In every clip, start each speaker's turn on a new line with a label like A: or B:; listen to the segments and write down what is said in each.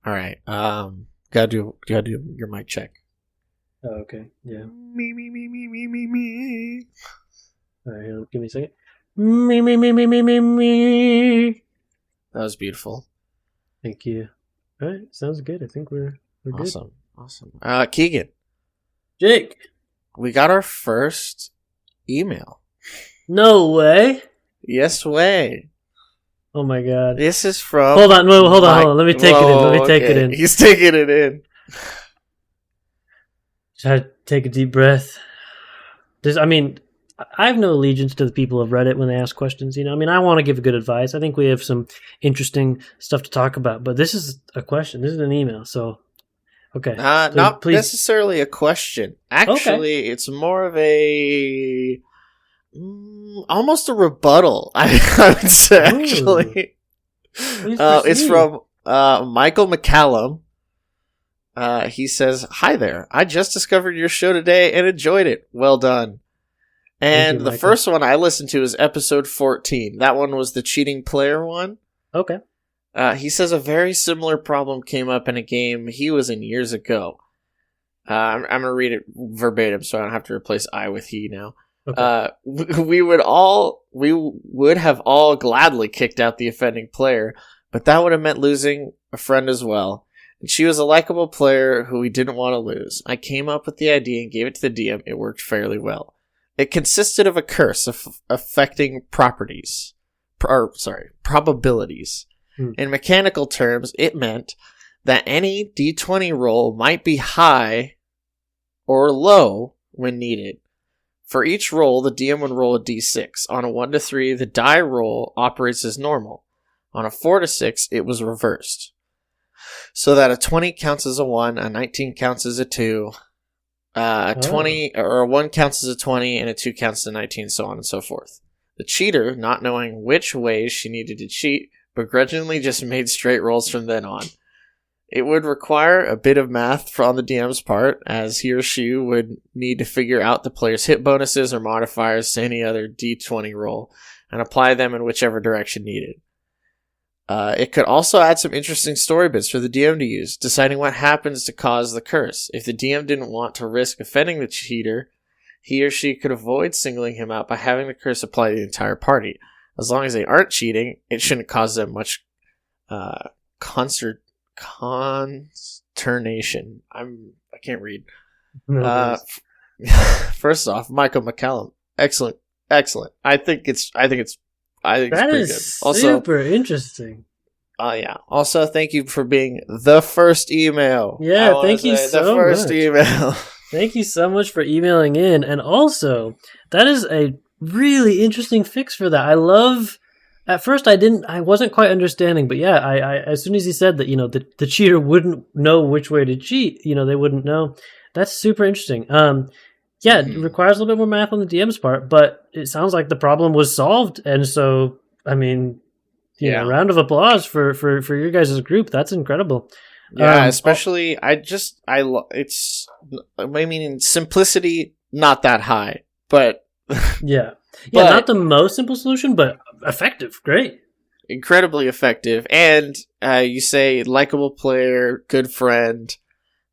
A: All right. Gotta do your mic check.
B: Oh, okay. Yeah.
A: Me.
B: All right, give me a second. Me.
A: That was beautiful.
B: Thank you. All right, sounds good. I think we're good.
A: Awesome. Keagan,
B: Jake.
A: we got our first email.
B: No way.
A: Yes way.
B: Oh my god.
A: This is from.
B: Hold on. Let me take it in.
A: He's taking it in.
B: Try to take a deep breath. I have no allegiance to the people of Reddit when they ask questions. I want to give good advice. I think we have some interesting stuff to talk about. But this is a question. This is an email. So, okay.
A: Not necessarily a question. Actually, It's more of a almost a rebuttal. I would say. Actually, it's from Michael McCallum. He says, "Hi there. I just discovered your show today and enjoyed it. Well done." And the first one I listened to is episode 14. That one was the cheating player one.
B: Okay.
A: He says a very similar problem came up in a game he was in years ago. I'm going to read it verbatim so I don't have to replace I with he now. Okay. We would have all gladly kicked out the offending player, but that would have meant losing a friend as well. And she was a likable player who we didn't want to lose. I came up with the idea and gave it to the DM. It worked fairly well. It consisted of a curse affecting probabilities. In mechanical terms, it meant that any D20 roll might be high or low when needed. For each roll, the DM would roll a D6. On a 1 to 3, the die roll operates as normal. On a 4 to 6, it was reversed. So that a 20 counts as a 1, a 19 counts as a 2, a 20 or a 1 counts as a 20, and a 2 counts as a 19, so on and so forth. The cheater, not knowing which ways she needed to cheat, begrudgingly just made straight rolls from then on. It would require a bit of math on the DM's part, as he or she would need to figure out the player's hit bonuses or modifiers to any other D20 roll, and apply them in whichever direction needed. It could also add some interesting story bits for the DM to use, deciding what happens to cause the curse. If the DM didn't want to risk offending the cheater, he or she could avoid singling him out by having the curse apply to the entire party. As long as they aren't cheating, it shouldn't cause them much consternation. I can't read. First off, Michael McCallum, excellent. I think it's pretty good. Also,
B: super interesting.
A: Yeah. Also, thank you for being the first email.
B: Yeah, thank you so much.
A: The first email.
B: Thank you so much for emailing in, and also that is a really interesting fix for that. I love. At first, I wasn't quite understanding, but yeah, I as soon as he said that, the cheater wouldn't know which way to cheat, they wouldn't know. That's super interesting. Yeah, it requires a little bit more math on the DM's part, but it sounds like the problem was solved, and so round of applause for your guys' group. That's incredible.
A: Yeah, especially simplicity not that high, but
B: yeah, not the most simple solution, but effective, great,
A: incredibly effective. And you say likable player, good friend.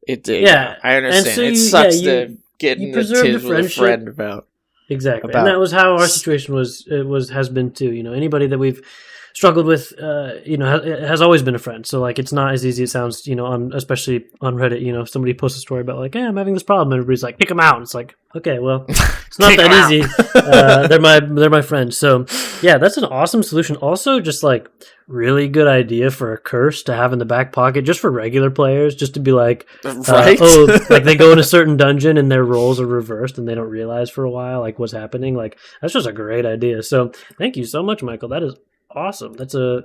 A: I understand. So it sucks to get in the tiz with a friend about.
B: Exactly, and that was how our situation has been too. Anybody that we've struggled with, has always been a friend. So it's not as easy as it sounds. Especially on Reddit. If somebody posts a story about hey, I'm having this problem, and everybody's like, kick them out. And it's like, okay, well, it's not that easy. They're my friends. So yeah, that's an awesome solution. Also, just really good idea for a curse to have in the back pocket, just for regular players, just to be right? They go in a certain dungeon and their rolls are reversed and they don't realize for a while what's happening. That's just a great idea. So thank you so much, Michael. That is awesome. That's a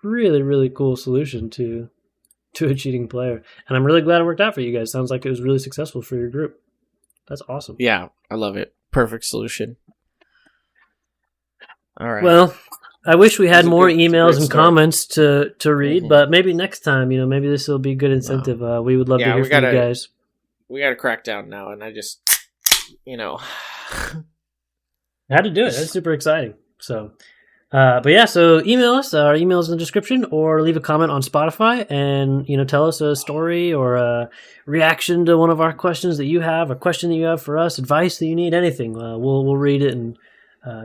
B: really, really cool solution to a cheating player, and I'm really glad it worked out for you guys. Sounds like it was really successful for your group. That's awesome.
A: Yeah, I love it. Perfect solution. All right.
B: Well, I wish we had more emails and comments to read, but maybe next time, maybe this will be good incentive. We would love to hear from you guys.
A: We got to crack down now, and I just,
B: I had to do it. That's super exciting. So, But yeah, so email us. Our email is in the description, or leave a comment on Spotify, and tell us a story or a reaction to one of our questions that you have, a question that you have for us, advice that you need, anything. We'll read it, and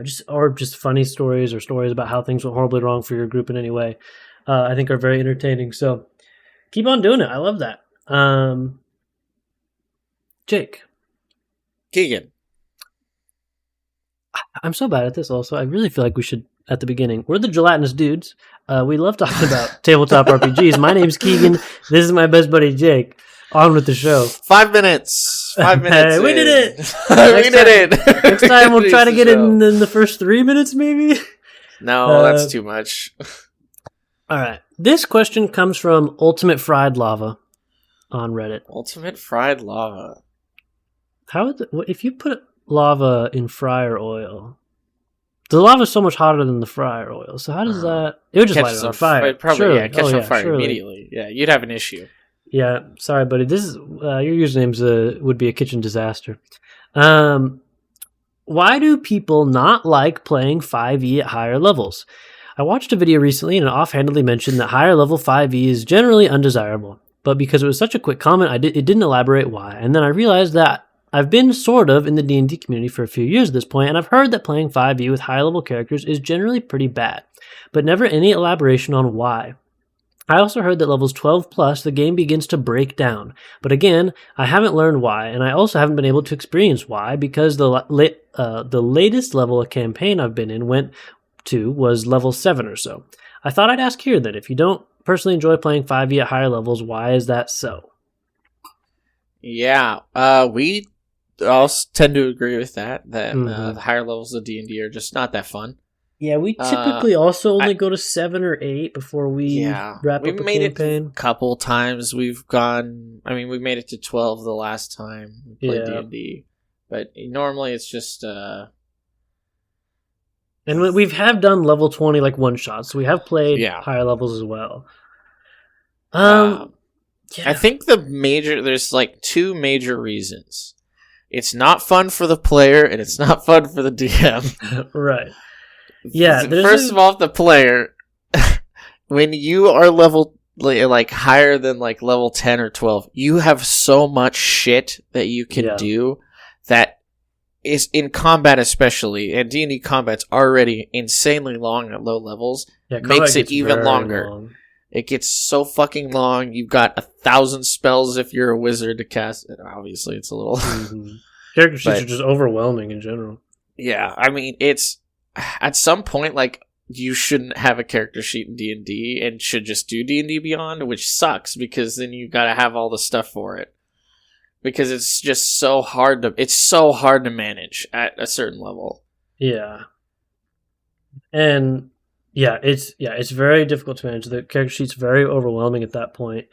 B: just funny stories or stories about how things went horribly wrong for your group in any way. I think are very entertaining. So keep on doing it. I love that. Jake.
A: Keagan.
B: I'm so bad at this also. I really feel like we should, at the beginning, we're the Gelatinous Dudes. We love talking about tabletop RPGs. My name's Keagan. This is my best buddy, Jake. On with the show.
A: 5 minutes. 5 minutes.
B: Hey, we did it.
A: We did it.
B: Next time we'll try to get it in the first 3 minutes, maybe?
A: No, that's too much.
B: All right. This question comes from Ultimate Fried Lava on Reddit.
A: Ultimate Fried Lava.
B: If you put lava in fryer oil, the lava is so much hotter than the fryer oil. So how does that? It would just light it on fire.
A: It probably,
B: surely.
A: catch on fire immediately. Yeah, you'd have an issue.
B: Yeah, sorry, buddy. This is your username's would be a kitchen disaster. Why do people not like playing 5e at higher levels? I watched a video recently and it offhandedly mentioned that higher level 5e is generally undesirable. But because it was such a quick comment, it didn't elaborate why. And then I realized that I've been sort of in the D&D community for a few years at this point, and I've heard that playing 5e with high level characters is generally pretty bad, but never any elaboration on why. I also heard that levels 12 plus, the game begins to break down. But again, I haven't learned why, and I also haven't been able to experience why, because the latest level of campaign I've been in was level 7 or so. I thought I'd ask here that if you don't personally enjoy playing 5e at higher levels, why is that so?
A: Yeah, we also tend to agree with that the higher levels of D&D are just not that fun.
B: Yeah, we typically also only go to 7 or 8 before we wrap up a campaign.
A: It a couple times. We made it to 12 the last time we played D&D. But normally it's just...
B: And we have done level 20 like one-shots, so we have played higher levels as well.
A: I think there's like 2 major reasons. It's not fun for the player, and it's not fun for the DM.
B: Right. Yeah.
A: First of all, the player, when you are level like higher than like level 10 or 12, you have so much shit that you can do that is in combat, especially, and D&D combat's already insanely long at low levels. Yeah, makes it even longer. Long. It gets so fucking long. You've got 1,000 spells if you're a wizard to cast it. Obviously, it's a little...
B: Character sheets are just overwhelming in general.
A: Yeah, I mean, it's... At some point, like, you shouldn't have a character sheet in D&D and should just do D&D Beyond, which sucks, because then you gotta have all the stuff for it. Because it's just so hard to manage at a certain level. Yeah.
B: And... it's very difficult to manage. The character sheet's very overwhelming at that point.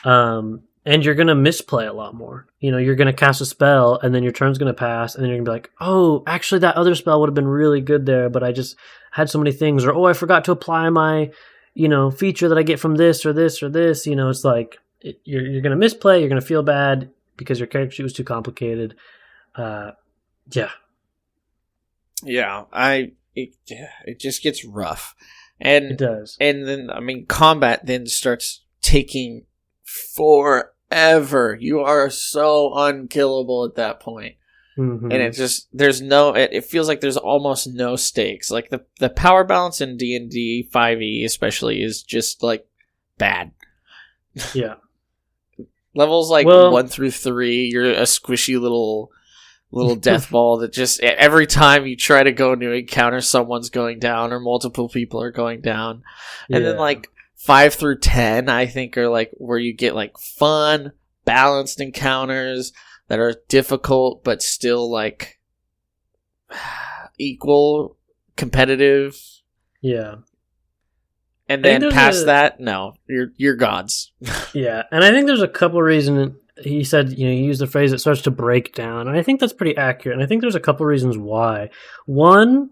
B: And you're going to misplay a lot more. You're going to cast a spell, and then your turn's going to pass, and then you're going to be like, oh, actually that other spell would have been really good there, but I just had so many things. Or, oh, I forgot to apply my, feature that I get from this or this or this. It's like, you're going to misplay, you're going to feel bad because your character sheet was too complicated. Yeah.
A: Yeah, it just gets rough. And
B: it does.
A: And then, combat then starts taking forever. You are so unkillable at that point. Mm-hmm. And it feels like there's almost no stakes. Like the power balance in D&D 5e especially is just like bad.
B: Yeah.
A: Levels 1 through 3, you're a squishy little death ball that just every time you try to go to encounter, someone's going down or multiple people are going down. And then 5 through 10, I think, are where you get fun, balanced encounters that are difficult but still equal, competitive.
B: Yeah.
A: And then past that, no, you're gods.
B: Yeah, and I think there's a couple reasons. He said, he used the phrase, it starts to break down. And I think that's pretty accurate. And I think there's a couple reasons why. One,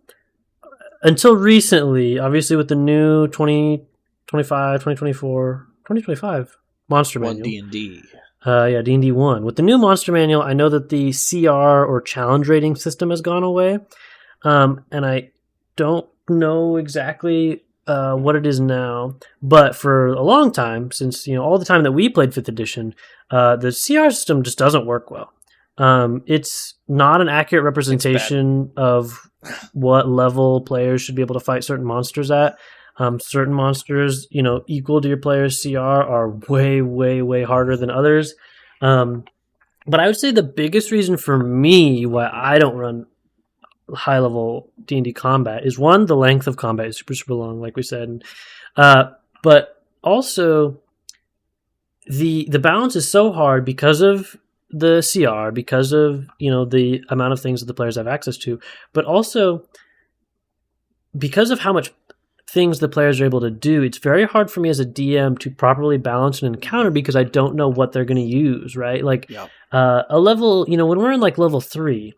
B: until recently, obviously with the new 2025 Monster Manual.
A: D&D.
B: D&D 1. With the new Monster Manual, I know that the CR or challenge rating system has gone away. And I don't know exactly what it is now, but for a long time, since all the time that we played 5th edition, the CR system just doesn't work well. It's not an accurate representation of what level players should be able to fight certain monsters at. Certain monsters, equal to your player's CR are way, way, way harder than others. But I would say the biggest reason for me why I don't run high level D&D combat is, one, the length of combat is super, super long, like we said. But also the balance is so hard because of the CR, because of the amount of things that the players have access to, but also because of how much things the players are able to do. It's very hard for me as a DM to properly balance an encounter because I don't know what they're going to use, right? Like a level, when we're in like level 3,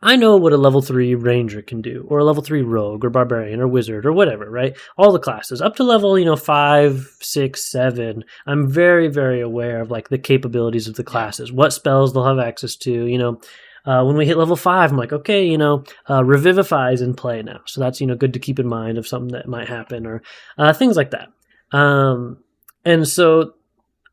B: I know what a level 3 ranger can do, or a level 3 rogue or barbarian or wizard or whatever, right? All the classes up to level 5, 6, 7. I'm very, very aware of like the capabilities of the classes, what spells they'll have access to. When we hit level 5, I'm like, okay, Revivify is in play now, so that's good to keep in mind of something that might happen, or things like that. And so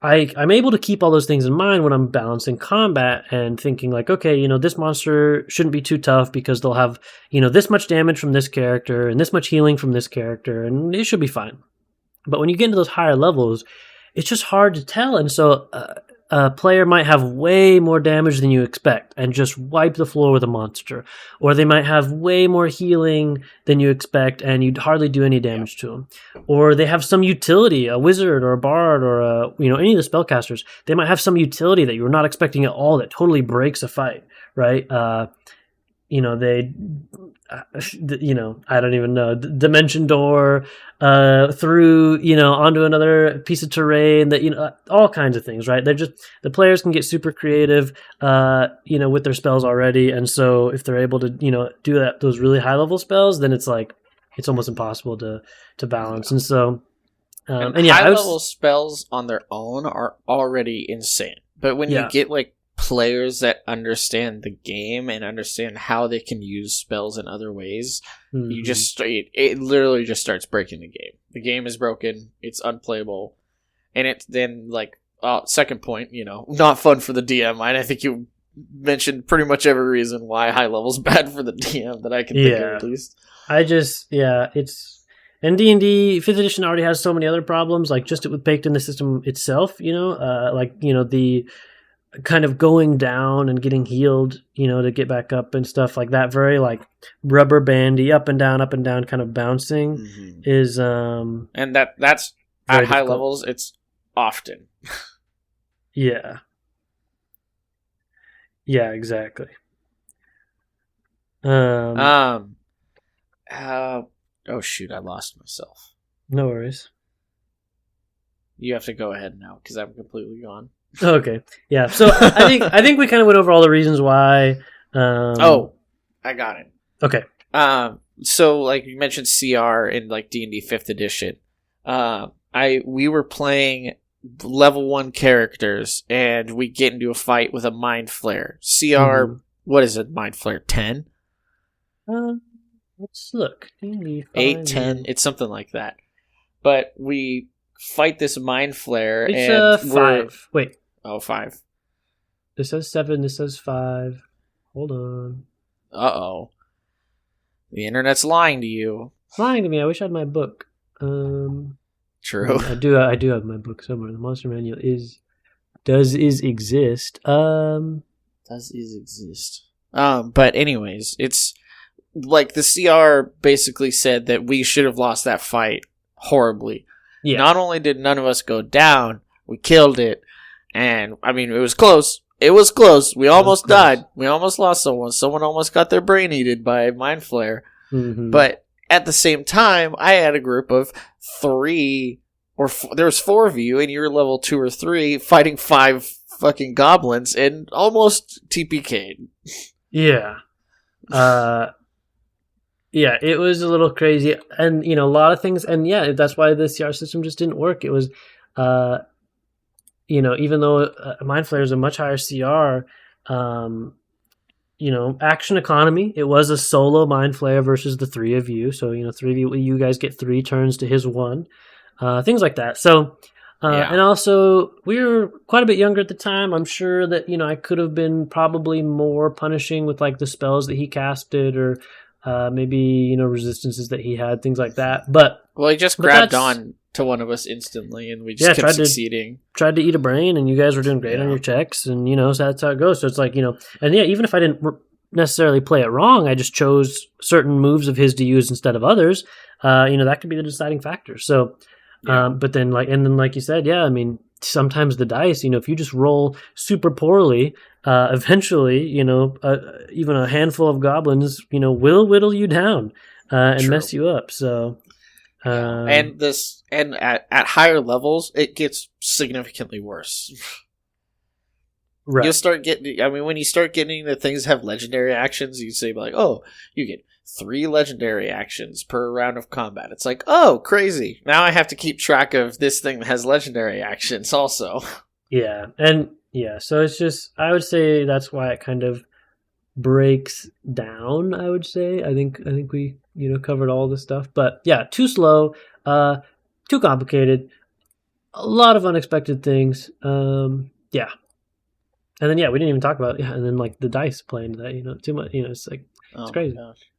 B: I'm able to keep all those things in mind when I'm balancing combat and thinking like, okay, this monster shouldn't be too tough because they'll have, this much damage from this character and this much healing from this character, and it should be fine. But when you get into those higher levels, it's just hard to tell. And so a player might have way more damage than you expect and just wipe the floor with a monster. Or they might have way more healing than you expect and you'd hardly do any damage to them. Or they have some utility, a wizard or a bard or any of the spellcasters. They might have some utility that you were not expecting at all that totally breaks a fight, right? I don't even know, dimension door through onto another piece of terrain, that all kinds of things, right? The players can get super creative with their spells already, and so if they're able to do those really high level spells, then it's almost impossible to balance. And so
A: high level spells on their own are already insane, but when you get like players that understand the game and understand how they can use spells in other ways, it literally just starts breaking the game. The game is broken, it's unplayable, and it's then second point, not fun for the DM. I think you mentioned pretty much every reason why high level's bad for the DM that I can think of, at least.
B: And D&D 5th edition already has so many other problems, like just it baked in the system itself, the kind of going down and getting healed, to get back up and stuff like that. Very like rubber bandy, up and down kind of bouncing is and
A: that's at high levels. It's often.
B: Yeah, exactly.
A: Oh shoot, I lost myself.
B: No worries.
A: You have to go ahead now because I'm completely gone.
B: Okay. Yeah. So I think we kind of went over all the reasons why.
A: I got it.
B: Okay.
A: So like you mentioned CR in like D&D 5th edition. We were playing level 1 characters and we get into a fight with a mind flare. CR, what is it? Mind flare 10?
B: Let's look.
A: 8, 10, it's something like that. But we fight this mind flare.
B: It's
A: and
B: 5. Wait.
A: Oh, 5.
B: This says 7. This says 5. Hold on.
A: Uh-oh. The internet's lying to you.
B: It's lying to me. I wish I had my book.
A: True.
B: I do have my book somewhere. The monster manual does exist.
A: But anyways, it's like the CR basically said that we should have lost that fight horribly. Yeah. Not only did none of us go down, we killed it. And, I mean, it was close. We almost died. We almost lost someone. Someone almost got their brain eaten by a mind flare. Mm-hmm. But at the same time, I had a group of 3, there was 4 of you, and you were level 2 or 3, fighting 5 fucking goblins, and almost TPK'd.
B: Yeah. Yeah, it was a little crazy. And, a lot of things, and yeah, that's why the CR system just didn't work. It was... even though Mind Flayer is a much higher CR, action economy. It was a solo mind flayer versus the three of you. So, three of you guys get 3 turns to his 1. Things like that. So, and also we were quite a bit younger at the time. I'm sure that, I could have been probably more punishing with like the spells that he casted or maybe, resistances that he had, things like that. But
A: he just grabbed on to one of us instantly and we just kept succeeding.
B: Tried to eat a brain and you guys were doing great on your checks and, so that's how it goes. So it's like, and even if I didn't necessarily play it wrong, I just chose certain moves of his to use instead of others. That could be the deciding factor. So, but then like you said, sometimes the dice, if you just roll super poorly, eventually, even a handful of goblins, will whittle you down and mess you up. So,
A: and at higher levels, it gets significantly worse.
B: Right.
A: You'll start getting. When you start getting the things that have legendary actions, you say like, "Oh, you get 3 legendary actions per round of combat." It's like, oh, crazy. Now I have to keep track of this thing that has legendary actions also.
B: Yeah. And so it's just, I would say that's why it kind of breaks down, I would say. I think we, covered all this stuff. But yeah, too slow, too complicated, a lot of unexpected things. Yeah. And then, we didn't even talk about, and then like the dice playing that, too much, it's like, it's crazy.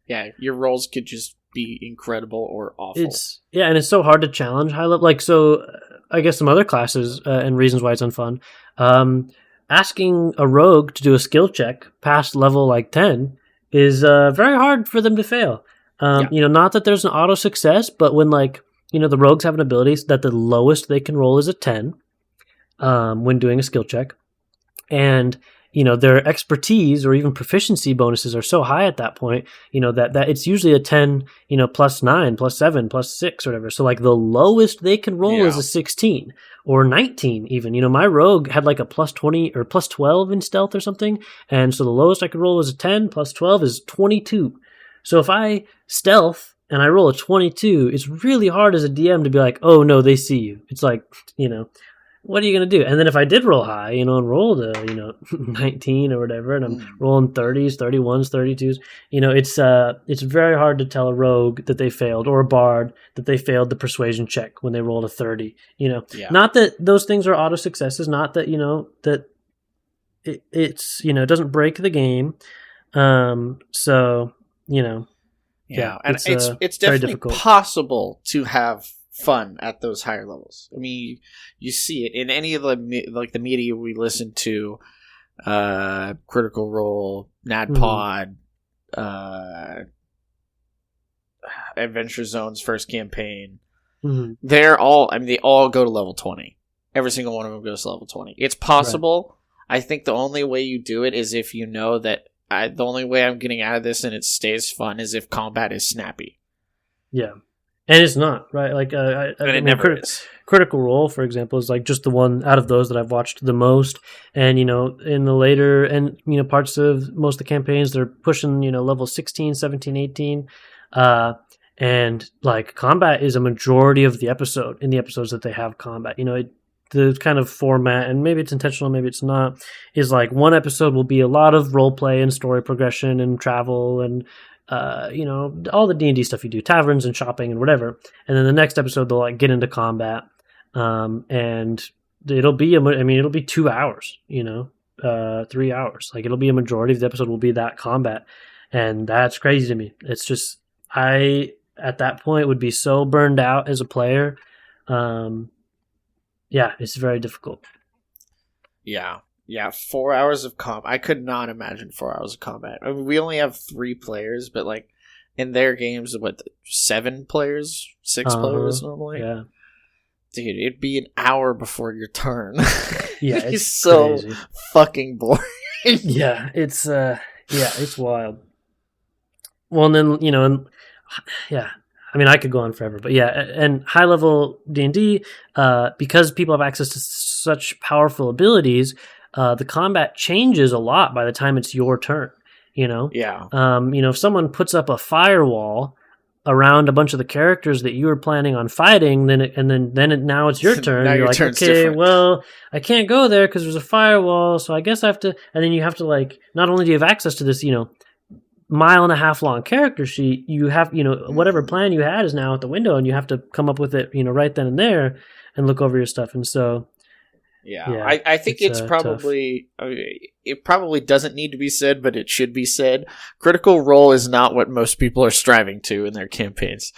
A: Yeah, your rolls could just be incredible or awful.
B: And it's so hard to challenge high level. Like, so I guess some other classes and reasons why it's unfun. Asking a rogue to do a skill check past level like 10 is very hard for them to fail. Not that there's an auto success, but when the rogues have an ability that the lowest they can roll is a 10 when doing a skill check. And their expertise or even proficiency bonuses are so high at that point, that it's usually a 10, plus 9, plus 7, plus 6 or whatever. So like the lowest they can roll is a 16 or 19 even. My rogue had like a plus 20 or plus 12 in stealth or something. And so the lowest I could roll was a 10, plus 12 is 22. So if I stealth and I roll a 22, it's really hard as a DM to be like, oh no, they see you. It's like, what are you going to do? And then if I did roll high, and rolled a, 19 or whatever, and I'm rolling 30s, 31s, 32s, it's very hard to tell a rogue that they failed or a bard that they failed the persuasion check when they rolled a 30, Not that those things are auto successes, not that, that it's, it doesn't break the game. So,
A: and it's definitely possible to have fun at those higher levels. You see it in any of the media we listen to, Critical Role, nwoodpod, Adventure Zone's first campaign. They're all, they all go to level 20. Every single one of them goes to level 20. It's possible. Right. I think the only way you do it is if you know that the only way I'm getting out of this and it stays fun is if combat is snappy.
B: Yeah. And it's not, right? Like,
A: it never is.
B: Critical Role, for example, is like just the one out of those that I've watched the most. And, in the later and, parts of most of the campaigns, they're pushing, level 16, 17, 18. And like combat is a majority of the episode in the episodes that they have combat. The kind of format, and maybe it's intentional, maybe it's not, is like one episode will be a lot of role play and story progression and travel and, all the D&D stuff you do, taverns and shopping and whatever. And then the next episode, they'll like get into combat. And it'll be, it'll be 2 hours, 3 hours. Like it'll be a majority of the episode will be that combat. And that's crazy to me. It's just, at that point would be so burned out as a player. It's very difficult.
A: Yeah, 4 hours of combat. I could not imagine 4 hours of combat. We only have 3 players, but like in their games, 7 players, 6 players normally?
B: Yeah.
A: Dude, it'd be an hour before your turn.
B: Yeah,
A: it's so
B: crazy.
A: Fucking boring.
B: Yeah, it's wild. Well, and then, I could go on forever, but and high level D&D, because people have access to such powerful abilities, the combat changes a lot by the time it's your turn, Yeah. If someone puts up a firewall, around a bunch of the characters that you were planning on fighting, now it's your turn.
A: Now
B: You're
A: your
B: like,
A: turn's
B: okay,
A: different.
B: well, I can't go there because there's a firewall, so I guess I have to. And then you have to like, not only do you have access to this, 1.5 mile long character sheet, you have, whatever plan you had is now out the window, and you have to come up with it, right then and there, and look over your stuff. And so,
A: yeah, I think it's probably it probably doesn't need to be said, but it should be said. Critical Role is not what most people are striving to in their campaigns.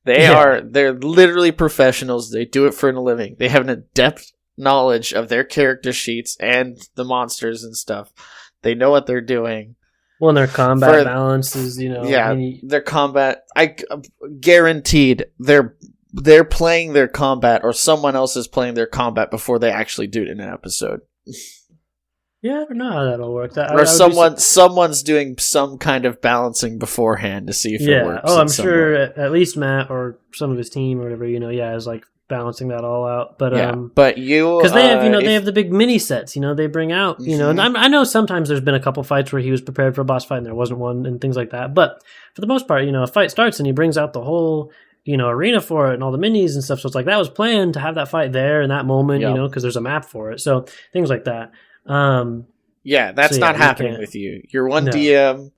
A: They're literally professionals. They do it for a living. They have an in-depth knowledge of their character sheets and the monsters and stuff. They know what they're doing.
B: Well, and their combat balance is,
A: their combat. I guaranteed they're playing their combat, or someone else is playing their combat before they actually do it in an episode.
B: Yeah, I don't know how that'll work.
A: Someone's doing some kind of balancing beforehand to see if it works.
B: Oh, I'm sure at least Matt or some of his team or whatever, is like balancing that all out. But
A: but you,
B: because they have they have the big mini sets, they bring out, and I know sometimes there's been a couple fights where he was prepared for a boss fight and there wasn't one and things like that. But for the most part, a fight starts and he brings out the whole arena for it and all the minis and stuff. So it's like that was planned to have that fight there in that moment, because there's a map for it. So things like that.
A: That's not happening with you. You're one DM.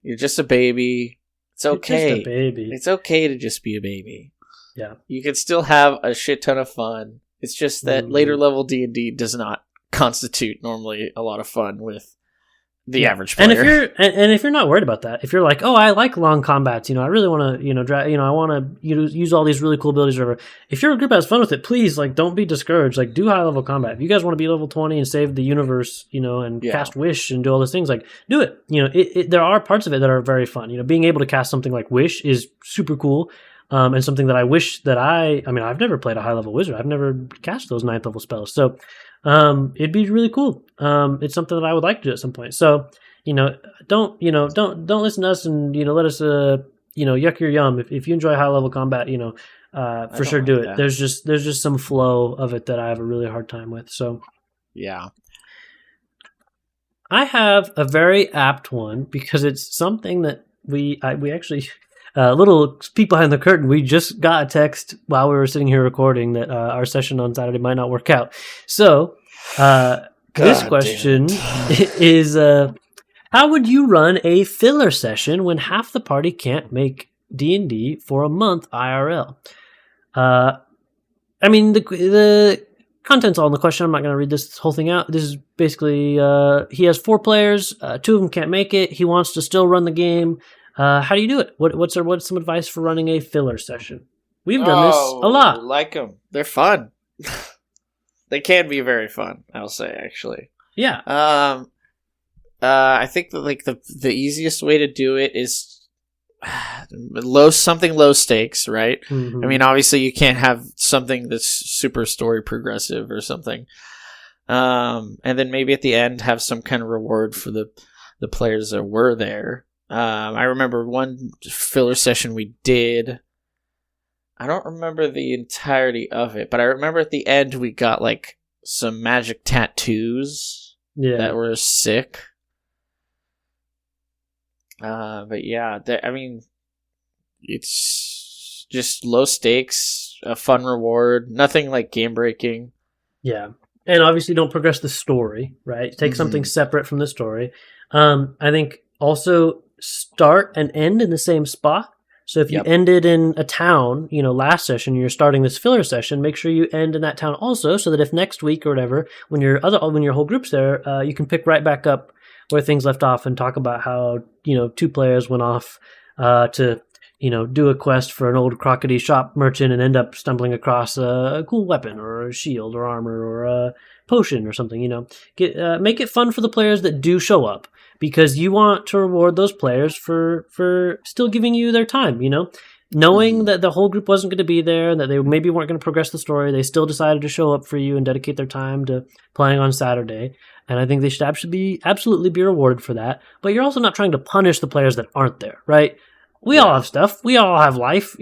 A: You're just a baby. It's okay.
B: You're just a baby.
A: It's okay to just be a baby.
B: Yeah.
A: You can still have a shit ton of fun. It's just that later level D&D does not constitute normally a lot of fun with the average player.
B: And if you're not worried about that, if you're like, oh, I like long combats, I really want to, I want to use all these really cool abilities or whatever. If your group has fun with it, please, like, don't be discouraged. Like, do high level combat. If you guys want to be level 20 and save the universe, and cast Wish and do all those things, like, do it. There are parts of it that are very fun. Being able to cast something like Wish is super cool. And something that I wish that I've never played a high level wizard. I've never cast those 9th level spells. So, it'd be really cool. It's something that I would like to do at some point. So, don't listen to us and, let us, yuck your yum. If you enjoy high level combat, for sure do it. That. There's just some flow of it that I have a really hard time with. So,
A: yeah.
B: I have a very apt one because it's something that we actually, little peek behind the curtain. We just got a text while we were sitting here recording that our session on Saturday might not work out. So, this question is, how would you run a filler session when half the party can't make D&D for a month IRL? The content's all in the question. I'm not going to read this whole thing out. This is basically, he has 4 players, 2 of them can't make it. He wants to still run the game. How do you do it? What's some advice for running a filler session? We've done this a lot.
A: I like them. They're fun. They can be very fun, I'll say, actually.
B: Yeah.
A: I think that the easiest way to do it is something low stakes, right?
B: Mm-hmm.
A: Obviously you can't have something that's super story progressive or something. And then maybe at the end have some kind of reward for the players that were there. I remember one filler session we did. I don't remember the entirety of it, but I remember at the end we got like some magic tattoos that were sick. But yeah, it's just low stakes, a fun reward, nothing like game breaking.
B: Yeah. And obviously don't progress the story, right? Take something separate from the story. I think also start and end in the same spot. So if you ended in a town, last session, you're starting this filler session, make sure you end in that town also, so that if next week or whatever, when your whole group's there, you can pick right back up where things left off and talk about how, 2 players went off to, do a quest for an old crocodile shop merchant and end up stumbling across a cool weapon or a shield or armor or a potion or something, make it fun for the players that do show up. Because you want to reward those players for still giving you their time, knowing that the whole group wasn't going to be there and that they maybe weren't going to progress the story. They still decided to show up for you and dedicate their time to playing on Saturday. And I think they should absolutely be rewarded for that. But you're also not trying to punish the players that aren't there, right? We all have stuff. We all have life,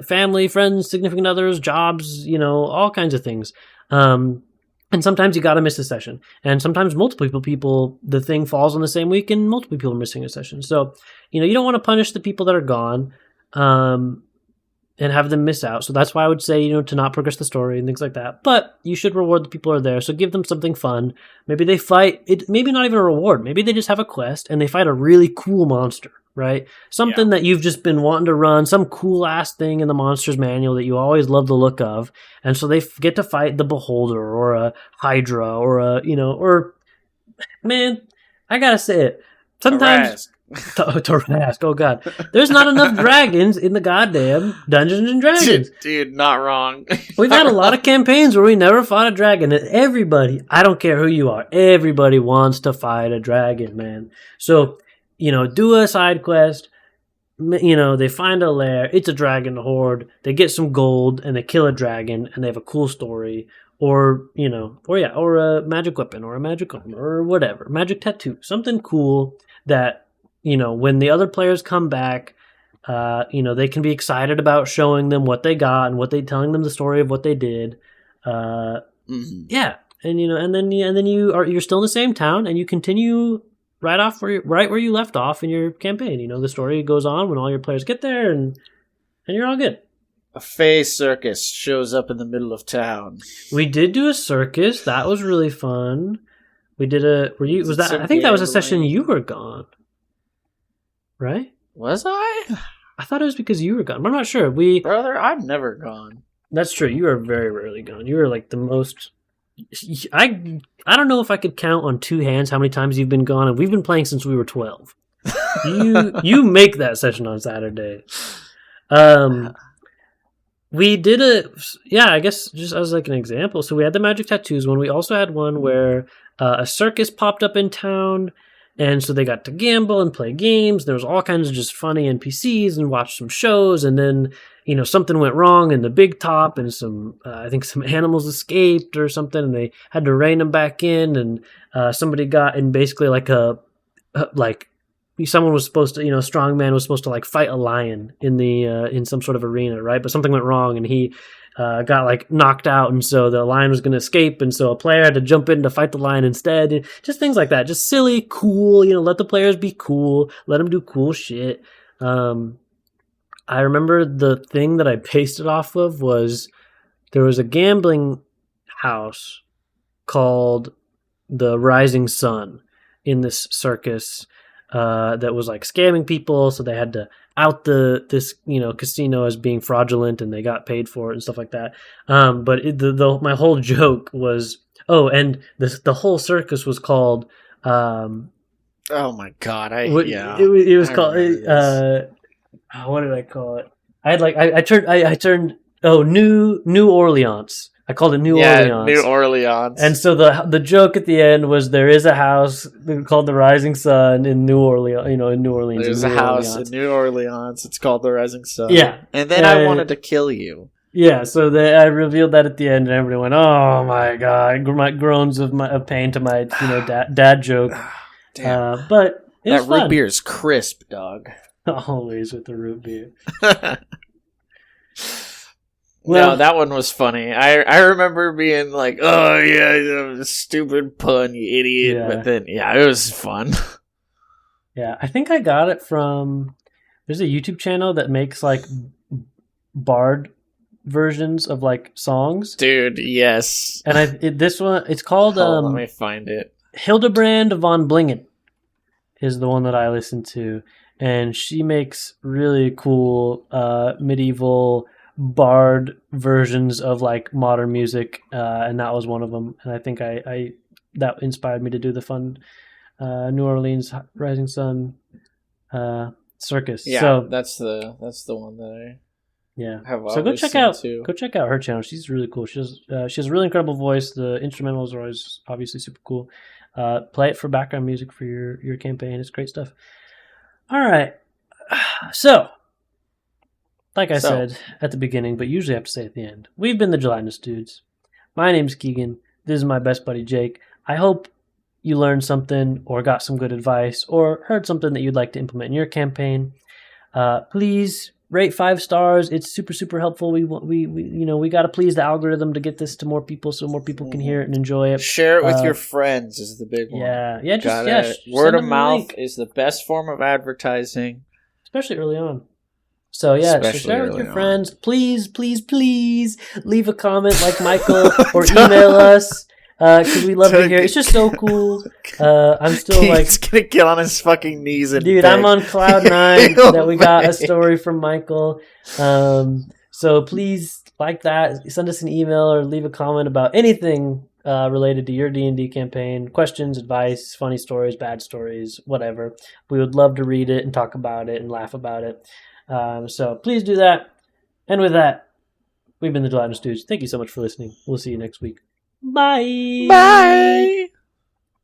B: family, friends, significant others, jobs, all kinds of things. And sometimes you got to miss a session. And sometimes multiple people, the thing falls on the same week and multiple people are missing a session. So, you don't want to punish the people that are gone. and have them miss out. So that's why I would say, to not progress the story and things like that. But you should reward the people who are there. So give them something fun. Maybe they fight it. Maybe not even a reward. Maybe they just have a quest and they fight a really cool monster, right? Something that you've just been wanting to run, some cool ass thing in the monster's manual that you always love the look of. And so they get to fight the Beholder or a Hydra or man, I gotta say it. Sometimes Tarrasque. Oh god, there's not enough dragons in the goddamn Dungeons and Dragons.
A: Dude, not wrong.
B: We've had a lot of campaigns where we never fought a dragon, and everybody, I don't care who you are, everybody wants to fight a dragon, man. So, do a side quest. They find a lair. It's a dragon horde. They get some gold and they kill a dragon, and they have a cool story. Or a magic weapon or a magic armor or whatever, magic tattoo, something cool that. When the other players come back, they can be excited about showing them what they got and telling them the story of what they did. Yeah, and then you're still in the same town and you continue right where you left off in your campaign. The story goes on when all your players get there, and you're all good.
A: A Fey circus shows up in the middle of town.
B: We did do a circus. That was really fun. We did I think that was a session you were gone. Right?
A: Was I?
B: I thought it was because you were gone, but I'm not sure.
A: Brother, I'm never gone.
B: That's true. You are very rarely gone. You are like the most. I don't know if I could count on two hands how many times you've been gone, and we've been playing since we were 12. You make that session on Saturday. We did I guess just as like an example. So we had the magic tattoos one. We also had one where a circus popped up in town. And so they got to gamble and play games. There was all kinds of just funny NPCs and watch some shows. And then, something went wrong in the big top and I think some animals escaped or something. And they had to rein them back in. And somebody got in basically someone was supposed to, strongman was supposed to like fight a lion in some sort of arena, right? But something went wrong and he got knocked out, and so the lion was going to escape, and so a player had to jump in to fight the lion instead. And just things like that, just silly, cool. Let the players be cool, let them do cool shit. I remember the thing that I pasted off of was there was a gambling house called the Rising Sun in this circus that was scamming people, so they had to out this casino as being fraudulent, and they got paid for it and stuff like that. But my whole joke was and the whole circus was called oh
A: my god,
B: it was called what did I call it? I turned New Orleans. I called it New Orleans.
A: New Orleans.
B: And so the joke at the end was there is a house called the Rising Sun in New Orleans. In New Orleans.
A: There's a house in New Orleans. It's called the Rising Sun.
B: Yeah.
A: And then I wanted to kill you.
B: Yeah. So I revealed that at the end, and everybody went, "Oh my god!" My groans of pain to my dad joke.
A: Damn.
B: But it was fun.
A: Root beer is crisp, dog.
B: Always with the root beer.
A: Well, no, that one was funny. I remember being like, "Oh yeah, stupid pun, you idiot!" Yeah. But then, it was fun.
B: Yeah, I think I got it from. There's a YouTube channel that makes bard versions of songs.
A: Dude, yes.
B: And this one, it's called.
A: Let me find it.
B: Hildebrand von Blingen is the one that I listen to, and she makes really cool medieval bard versions of modern music, and that was one of them. And I think I that inspired me to do the fun New Orleans Rising Sun circus.
A: Yeah, so that's the one that I have.
B: So go check out her channel. She's really cool. She has a really incredible voice. The instrumentals are always obviously super cool. Play it for background music for your campaign. It's great stuff. All right, so. Like I said at the beginning, but usually I have to say at the end, we've been the Gelatinous Dudes. My name's Keagan. This is my best buddy, Jake. I hope you learned something or got some good advice or heard something that you'd like to implement in your campaign. Please rate 5 stars. It's super, super helpful. We got to please the algorithm to get this to more people so more people can hear it and enjoy it.
A: Share it with your friends is the big one.
B: Yeah.
A: Word of mouth is the best form of advertising.
B: Especially early on. So yeah,
A: Especially
B: share with
A: early
B: your
A: on.
B: friends. Please, please, please leave a comment like Michael or email us because we love to hear. It's just so cool. I'm still
A: He's gonna get on his fucking knees and
B: dude,
A: beg.
B: I'm on cloud 9 that we got a story from Michael. So please like that, send us an email or leave a comment about anything related to your D&D campaign, questions, advice, funny stories, bad stories, whatever. We would love to read it and talk about it and laugh about it. So please do that. And with that, we've been the Gelatinous Dudes. Thank you so much for listening. We'll see you next week. Bye.
A: Bye.